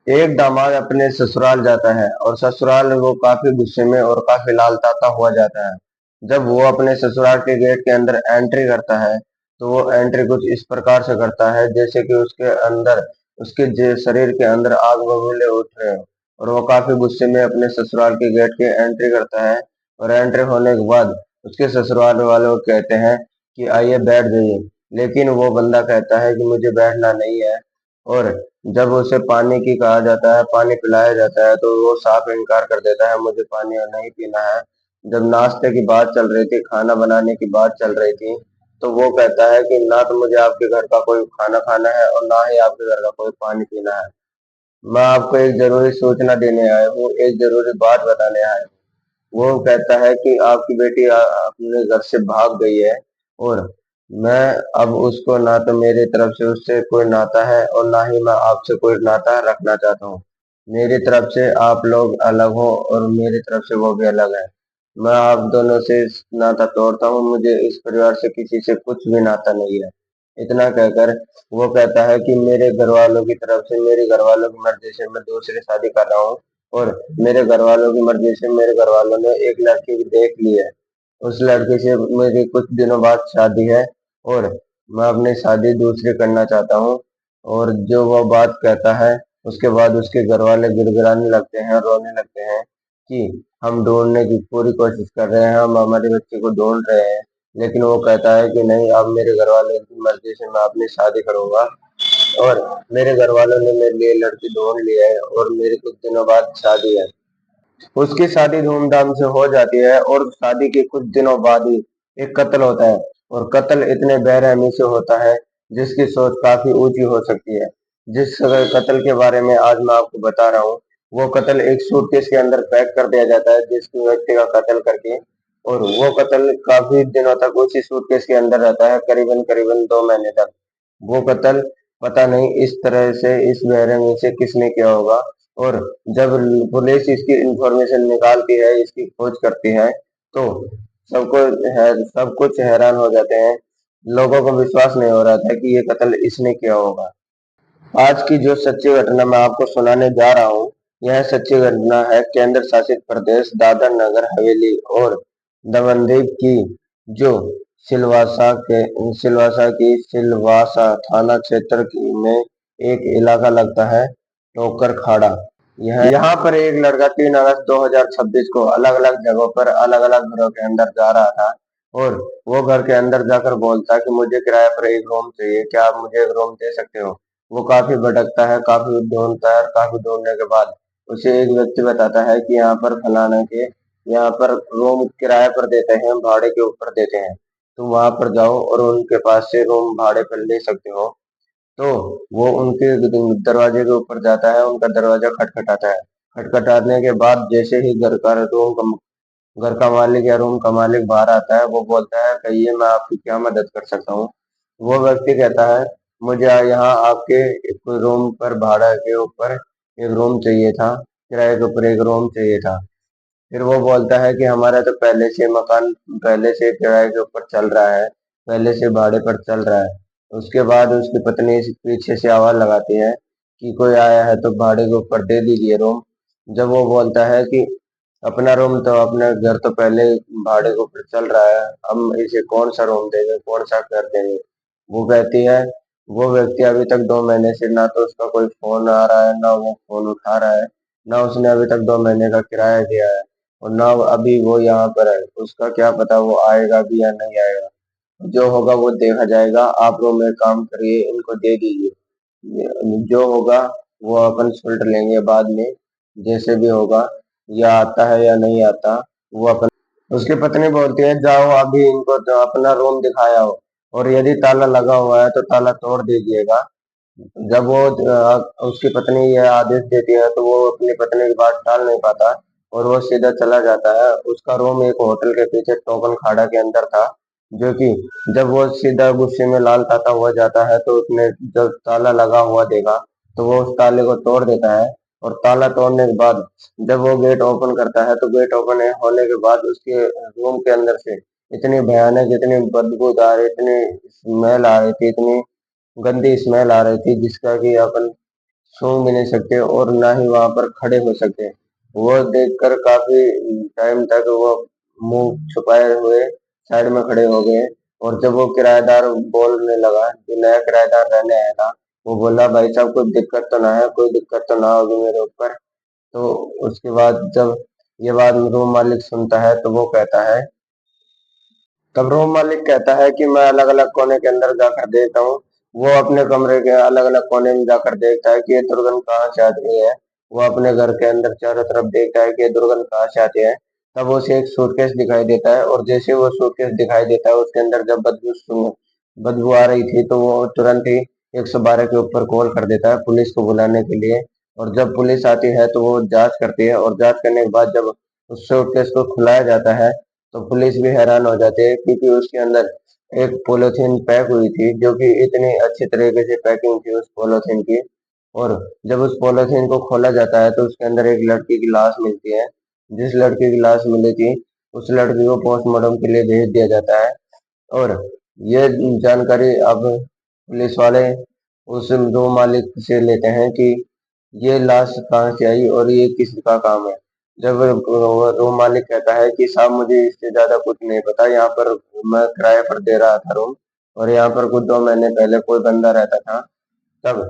एक दामाद अपने ससुराल जाता है और ससुराल वो काफी गुस्से में और काफी लालताता हुआ जाता है। जब वो अपने ससुराल के गेट के अंदर एंट्री करता है तो वो एंट्री कुछ इस प्रकार से करता है जैसे कि उसके अंदर उसके शरीर के अंदर आग बबूले उठ रहे हो। और वो काफी गुस्से में अपने ससुराल के गेट के एंट्री करता है। और एंट्री होने के बाद उसके ससुराल वाले को कहते हैं कि आइए बैठ जाइए। लेकिन वो बंदा कहता है कि मुझे बैठना नहीं है। और जब उसे पानी की कहा जाता है, पानी पिलाया जाता है, तो वो साफ इनकार कर देता है, मुझे पानी नहीं पीना है। जब नाश्ते की बात चल रही थी, खाना बनाने की बात चल रही थी, तो वो कहता है कि ना तो मुझे आपके घर का कोई खाना खाना है और ना ही आपके घर का कोई पानी पीना है। मैं आपको एक जरूरी सूचना देने आया हूँ, एक जरूरी बात बताने आया हूँ। वो कहता है कि आपकी बेटी अपने घर से भाग गई है। और मैं अब उसको ना तो मेरी तरफ से उससे कोई नाता है और ना ही मैं आपसे कोई नाता रखना चाहता हूँ। मेरी तरफ से आप लोग अलग हो और मेरी तरफ से वो भी अलग है। मैं आप दोनों से नाता तोड़ता हूँ, मुझे इस परिवार से किसी से कुछ भी नाता नहीं है। इतना कहकर वो कहता है कि मेरे घर वालों की तरफ से, मेरे घर वालों की मर्जी से मैं दूसरी शादी कर रहा हूँ। और मेरे घर वालों की मर्जी से मेरे घर वालों ने एक लड़की भी देख ली है। उस लड़की से मेरी कुछ दिनों बाद शादी है। और मैं अपनी शादी दूसरी करना चाहता हूँ। और जो वो बात कहता है उसके बाद उसके घर वाले गिड़गिड़ाने लगते हैं, रोने लगते हैं कि हम ढूंढने की पूरी कोशिश कर रहे हैं, हम हमारे बच्चे को ढूंढ रहे हैं। लेकिन वो कहता है कि नहीं, अब मेरे घर वालों की मर्जी से मैं अपनी शादी करूंगा। और मेरे घर वालों ने मेरे लिए लड़की ढूंढ ली है और मेरी कुछ दिनों बाद शादी है। उसकी शादी धूमधाम से हो जाती है और शादी के कुछ दिनों बाद ही एक कत्ल होता है। और कत्ल इतने बेरहमी से होता है जिसकी सोच काफी ऊंची हो सकती है। जिस कत्ल के बारे में आज मैं आपको बता रहा हूँ, वो कत्ल एक सूटकेस के अंदर पैक कर दिया जाता है जिस व्यक्ति का कत्ल करके। और वो कत्ल काफी दिनों तक उसी सूटकेस के अंदर रहता है, करीबन करीबन 2 महीने तक। वो कत्ल पता नहीं इस तरह से, इस बेरहमी से किसने किया होगा। और जब पुलिस इसकी इंफॉर्मेशन निकालती है, इसकी खोज करती है, तो सबको सब कुछ हैरान हो जाते हैं। लोगों को विश्वास नहीं हो रहा था कि ये कत्ल इसने किया होगा। आज की जो सच्ची घटना मैं आपको सुनाने जा रहा हूँ, यह सच्ची घटना है केंद्र शासित प्रदेश दादर नगर हवेली और दमनदीव की, जो सिलवासा थाना क्षेत्र में एक इलाका लगता है, टोकर खाड़ा। यहाँ पर एक लड़का 3 अगस्त 2026 को अलग अलग जगहों पर अलग अलग घरों के अंदर जा रहा था। और वो घर के अंदर जाकर बोलता है कि मुझे किराए पर एक रूम चाहिए, क्या आप मुझे एक रूम दे सकते हो। वो काफी भटकता है, काफी ढूंढता है और काफी ढूंढने के बाद उसे एक व्यक्ति बताता है कि यहाँ पर फलाना के यहाँ पर रूम किराए पर देते हैं, भाड़े के ऊपर देते हैं। तुम वहां पर जाओ और उनके पास से रूम भाड़े पर ले सकते हो। तो वो उनके दरवाजे के ऊपर जाता है, उनका दरवाजा खटखटाता है। खटखटाने के बाद जैसे ही घर का मालिक या रूम का मालिक बाहर आता है, वो बोलता है कहिए मैं आपकी क्या मदद कर सकता हूँ। वो व्यक्ति कहता है मुझे यहाँ आपके एक रूम पर भाड़ा के ऊपर एक रूम चाहिए था, किराए के ऊपर एक रूम चाहिए था। फिर वो बोलता है कि हमारा तो पहले से मकान पहले से किराए के ऊपर चल रहा है, पहले से भाड़े पर चल रहा है। उसके बाद उसकी पत्नी पीछे से आवाज लगाती है कि कोई आया है तो भाड़े के ऊपर दे दीजिए रूम। जब वो बोलता है कि अपना रूम तो अपने घर तो पहले भाड़े के ऊपर चल रहा है, हम इसे कौन सा रूम देंगे, कौन सा घर देंगे। वो कहती है, वो व्यक्ति अभी तक 2 महीने से ना तो उसका कोई फोन आ रहा है, ना वो फोन उठा रहा है, ना उसने अभी तक 2 महीने का किराया दिया है। और ना अभी वो यहाँ पर है, उसका क्या पता वो आएगा भी या नहीं आएगा। जो होगा वो देखा जाएगा, आप रूम में काम करिए, इनको दे दीजिए। जो होगा वो अपन सुलट लेंगे बाद में, जैसे भी होगा, या आता है या नहीं आता वो अपन। उसकी पत्नी बोलती है जाओ अभी इनको तो अपना रूम दिखाया हो, और यदि ताला लगा हुआ है तो ताला तोड़ दीजिएगा। जब वो उसकी पत्नी यह आदेश देती है तो वो अपनी पत्नी की बात टाल नहीं पाता और वो सीधा चला जाता है। उसका रूम एक होटल के पीछे टोकन खाड़ा के अंदर था, जो कि जब वो सीधा गुस्से में लाल ताता हुआ जाता है तो उसने जब ताला लगा हुआ देखा तो वो उस ताले को तोड़ देता है। और ताला तोड़ने के बाद जब वो गेट ओपन करता है तो गेट ओपन होने के बाद उसके रूम के अंदर से इतनी भयानक, इतनी बदबूदार, इतनी स्मेल आ रही थी, इतनी गंदी स्मेल आ रही थी जिसका कि अपन सूंघ भी नहीं सकते और ना ही वहां पर खड़े हो सकते। वो देखकर काफी टाइम तक वो मुंह छुपाए हुए साइड में खड़े हो गए। और जब वो किराएदार बोलने लगा, जो नया किराएदार रहने आया था, वो बोला, भाई साहब कोई दिक्कत तो ना है, कोई दिक्कत तो ना होगी मेरे ऊपर। तो उसके बाद जब ये बात रूम मालिक सुनता है तो वो कहता है, तब रूम मालिक कहता है कि मैं अलग अलग कोने के अंदर जाकर देखता हूँ। वो अपने कमरे के अलग अलग कोने में जाकर देखता है कि ये दुर्गंध कहाँ से आती है। वो अपने घर के अंदर चारों तरफ देखता है कि ये दुर्गंध कहाँ से आती है। तब उसे एक सूटकेस दिखाई देता है और जैसे वो सूटकेस दिखाई देता है, उसके अंदर जब बदबू आ रही थी, तो वो तुरंत ही 112 के ऊपर कॉल कर देता है पुलिस को बुलाने के लिए। और जब पुलिस आती है तो वो जांच करती है, और जांच करने के बाद जब उस सूटकेस को खुलाया जाता है तो पुलिस भी हैरान हो जाती है, क्योंकि उसके अंदर एक पॉलीथीन पैक हुई थी, जो कि इतनी अच्छी तरीके से पैकिंग थी उस पॉलीथीन की। और जब उस पॉलीथीन को खोला जाता है तो उसके अंदर एक लड़की की लाश मिलती है। जिस लड़की की लाश मिली थी, उस लड़की को पोस्टमार्टम के लिए भेज दिया जाता है। और ये जानकारी अब पुलिस वाले उस रूम मालिक से लेते हैं कि ये लाश कहाँ से आई और ये किसका काम है। जब वो रूम मालिक कहता है कि साहब मुझे इससे ज्यादा कुछ नहीं पता, यहाँ पर मैं किराए पर दे रहा था रूम, और यहाँ पर कुछ 2 महीने पहले कोई बंदा रहता था। तब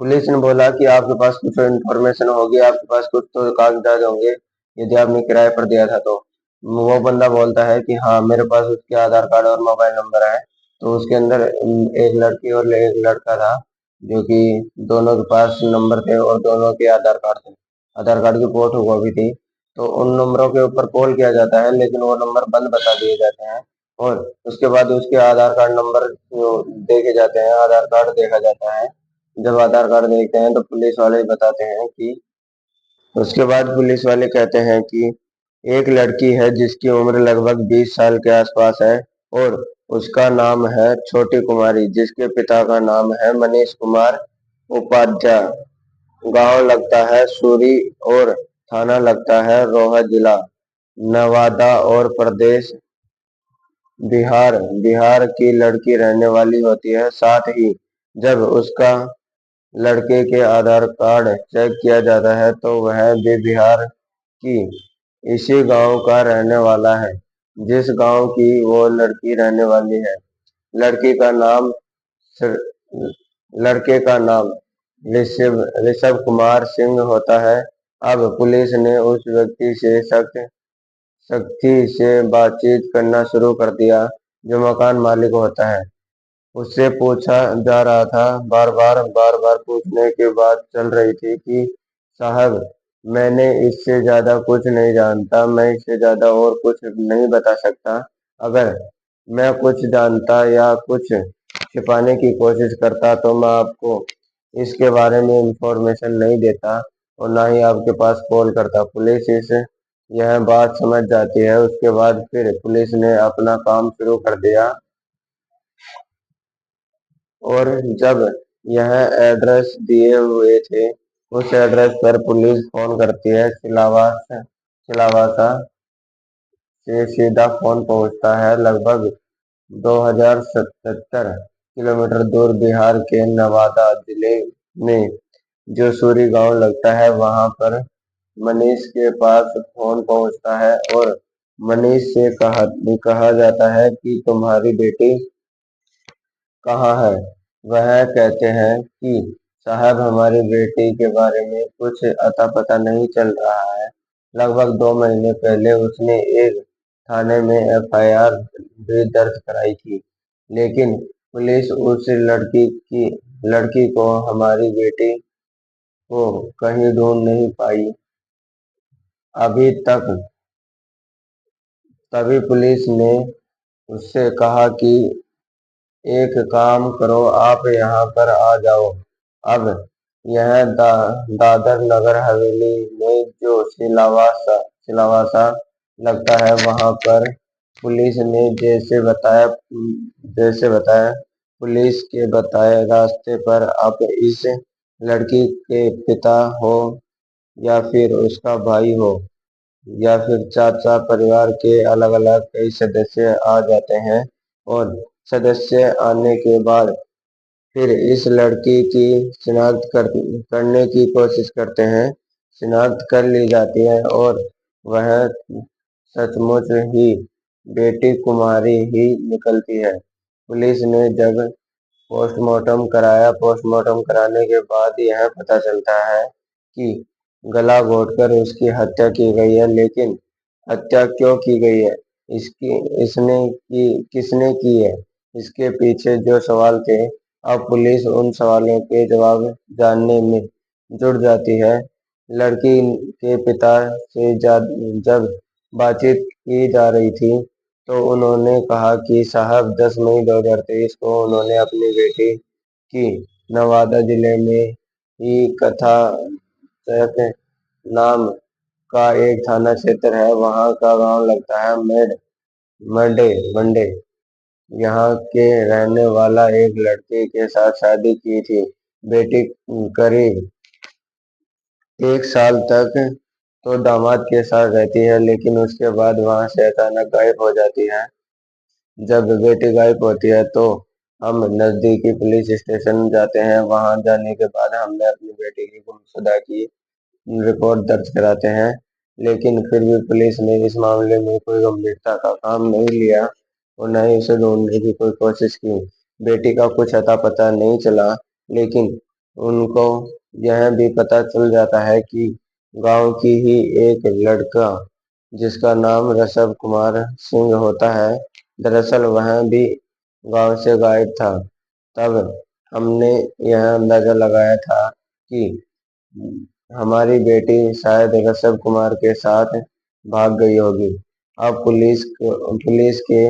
पुलिस ने बोला कि आपके पास कुछ इन्फॉर्मेशन होगी, आपके पास कुछ तो कागजात होंगे, यदि आपने किराए पर दिया था तो। वो बंदा बोलता है कि हाँ, मेरे पास उसके आधार कार्ड और मोबाइल नंबर है। तो उसके अंदर एक लड़की और एक लड़का था, जो कि दोनों के पास नंबर थे और दोनों के आधार कार्ड थे। आधार कार्ड की फोटो वो भी थी। तो उन नंबरों के ऊपर कॉल किया जाता है, लेकिन वो नंबर बंद बता दिए जाते हैं। और उसके बाद उसके आधार कार्ड नंबर जो देखे जाते हैं, आधार कार्ड देखा जाता है। जब आधार कार्ड देखते हैं तो पुलिस वाले बताते हैं कि, उसके बाद पुलिस वाले कहते हैं कि एक लड़की है जिसकी उम्र लगभग 20 साल के आसपास है, और उसका नाम है छोटी कुमारी, जिसके पिता का नाम है मनीष कुमार उपाध्याय। गांव लगता है सूरी और थाना लगता है रोहा, जिला नवादा और प्रदेश बिहार। बिहार की लड़की रहने वाली होती है। साथ ही जब उसका लड़के के आधार कार्ड चेक किया जाता है तो वह भी बिहार की इसी गांव का रहने वाला है, जिस गांव की वो लड़की रहने वाली है। लड़की का नाम लड़के का नाम ऋषभ ऋषभ कुमार सिंह होता है। अब पुलिस ने उस व्यक्ति से सख्ती से बातचीत करना शुरू कर दिया, जो मकान मालिक होता है। उससे पूछा जा रहा था, बार बार पूछने के बाद चल रही थी कि साहब, मैंने इससे ज्यादा कुछ नहीं जानता, मैं इससे ज्यादा और कुछ नहीं बता सकता। अगर मैं कुछ जानता या कुछ छिपाने की कोशिश करता तो मैं आपको इसके बारे में इंफॉर्मेशन नहीं देता और ना ही आपके पास कॉल करता। पुलिस इस यह बात समझ जाती है। उसके बाद फिर पुलिस ने अपना काम शुरू कर दिया। और जब यह एड्रेस दिए हुए थे, उस एड्रेस पर पुलिस फोन करती है। सिलावासा से सीधा फोन पहुंचता है, लगभग 2077 किलोमीटर दूर बिहार के नवादा जिले में जो सूरी गांव लगता है, वहां पर मनीष के पास फोन पहुंचता है। और मनीष से कहा जाता है कि तुम्हारी बेटी कहाँ है। वह कहते हैं कि साहब, हमारी बेटी के बारे में कुछ अता पता नहीं चल रहा है। लगभग 2 महीने पहले उसने एक थाने में एफआईआर भी दर्ज कराई थी, लेकिन पुलिस उस लड़की को, हमारी बेटी को कहीं ढूंढ नहीं पाई अभी तक। तभी पुलिस ने उससे कहा कि एक काम करो, आप यहाँ पर आ जाओ। अब यह दादर नगर हवेली में जो सिलावासा लगता है, वहां पर पुलिस ने जैसे बताया पुलिस के बताए रास्ते पर आप इस लड़की के पिता हो या फिर उसका भाई हो या फिर चाचा, परिवार के अलग अलग कई सदस्य आ जाते हैं। और सदस्य आने के बाद फिर इस लड़की की करने की कोशिश करते हैं। शिनाख्त कर ली जाती है और वह सचमुच ही बेटी कुमारी ही निकलती है। पुलिस ने जब पोस्टमार्टम कराया, पोस्टमार्टम कराने के बाद यह पता चलता है कि गला घोटकर उसकी हत्या की गई है। लेकिन हत्या क्यों की गई है, इसकी इसने की किसने की है, इसके पीछे जो सवाल थे, अब पुलिस उन सवालों के जवाब जानने में जुट जाती है। लड़की के पिता से जब बातचीत की जा रही थी, तो उन्होंने कहा कि साहब 10 मई 2023 को उन्होंने अपनी बेटी की नवादा जिले में ही कथा नाम का एक थाना क्षेत्र है, वहां का गांव लगता है मंडे मंडे। यहाँ के रहने वाला एक लड़के के साथ शादी की थी। बेटी करीब 1 साल तक तो दामाद के साथ रहती है, लेकिन उसके बाद वहां से अचानक गायब हो जाती है। जब बेटी गायब होती है तो हम नजदीकी पुलिस स्टेशन जाते हैं। वहां जाने के बाद हमने अपनी बेटी की गुमशुदा की रिपोर्ट दर्ज कराते हैं, लेकिन फिर भी पुलिस ने इस मामले में कोई गंभीरता का काम नहीं लिया और न ही उसे ढूंढने की कोई कोशिश की। बेटी का कुछ अता पता नहीं चला, लेकिन उनको यह भी पता चल जाता है कि गांव की ही एक लड़का जिसका नाम ऋषभ कुमार सिंह होता है, दरअसल वह भी गांव से गायब था। तब हमने यह अंदाजा लगाया था कि हमारी बेटी शायद ऋषभ कुमार के साथ भाग गई होगी। अब पुलिस के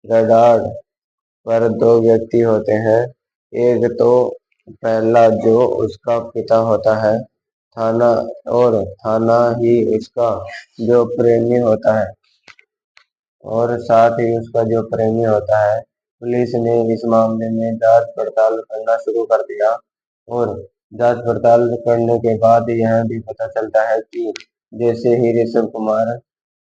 रडार पर दो व्यक्ति होते हैं। एक तो पहला जो उसका पिता होता है, थाना और थाना ही उसका जो प्रेमी होता है और साथ ही उसका जो प्रेमी होता है। पुलिस ने इस मामले में जांच पड़ताल करना शुरू कर दिया और जांच पड़ताल करने के बाद यह भी पता चलता है कि जैसे ही ऋषभ कुमार